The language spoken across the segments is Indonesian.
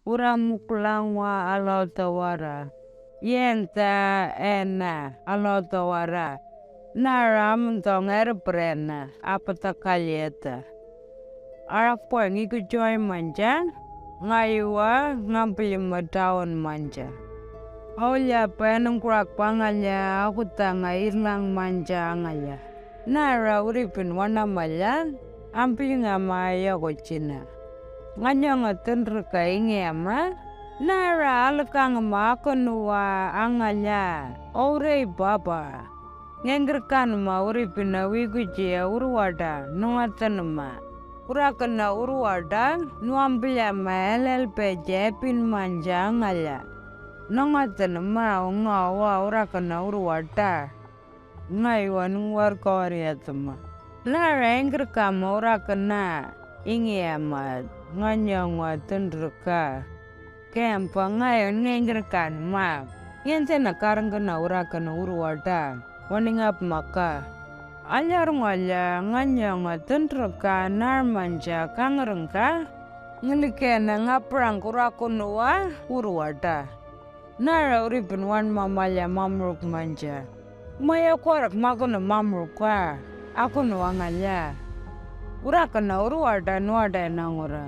Uramukulangwa alotawara. Yenta ena alotawara. Naram tonger prena apata kalyeta. Arakpo ngiku joy manja. Ngayuwa ngampilima tahun manja. Aulia penang kurak pangalya aku tanga irlang manja angalya. Nara uripin wana malya. Ampil ngamaya kochina. Nganyanga tendrika ingema. Nara alakang makonuwa angalya. Aurei baba. Ngenggerkan ma uripina wikujia urwada nungatanuma. Urakana urwada nuambilya ma LLP jepin manja angalya. Nungatanuma ungawa urakana urwada. Ngaywa nungwar kawariyatuma. Nara enggerkan ma urakana ingema nganyanga tendrika. Kempa ngayon ngenggerkan ma. Yentena karangana urakana urwada. Waningap maka alyar ngala nganyanga tendrika narmanja kangrengka ngelikena ngaprang kurakunuwa urwada. Nara uripin wan mamalya mamruk manja. Maya korak makuna mamruka. Aku nuangalya. Urakana urwada nuada nangura.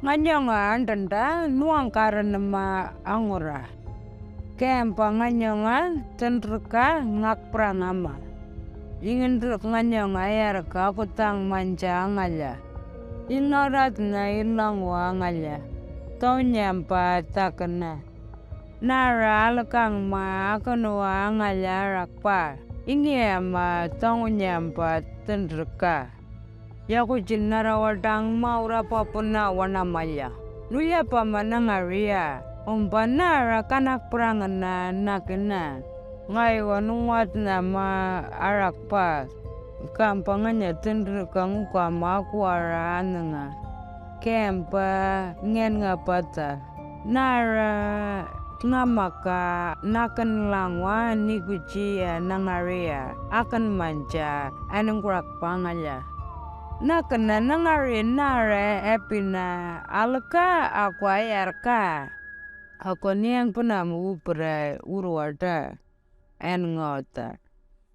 Nganyanga andanda nuang karanama angura. Kempa nganyanga tendrika ngakprang ama. Ingin druk nganyanga ayarka aku tang manja angalya. Inarat na ilang wa angalya. Tau nyampa takana. Nara alakang ma aku nuwa angalya rakpa. Ingi ama tau nyampa tendrika. Yaku jinara wadang maura papuna wanamalya. Nuya pamanangaria. Nara kanak prangana nakina. Ngaywa nungwat nama arakpa. Kampanganya tendrika nguka makwara ananga. Kempa ngen ngapata. Nara ngamaka nakan langwa nikucia nangaria. Akan manja anungkurak pangalya. Nakana nangaria nara epina alaka aku ayarka. Ako niang puna mu upra urwada en ngota.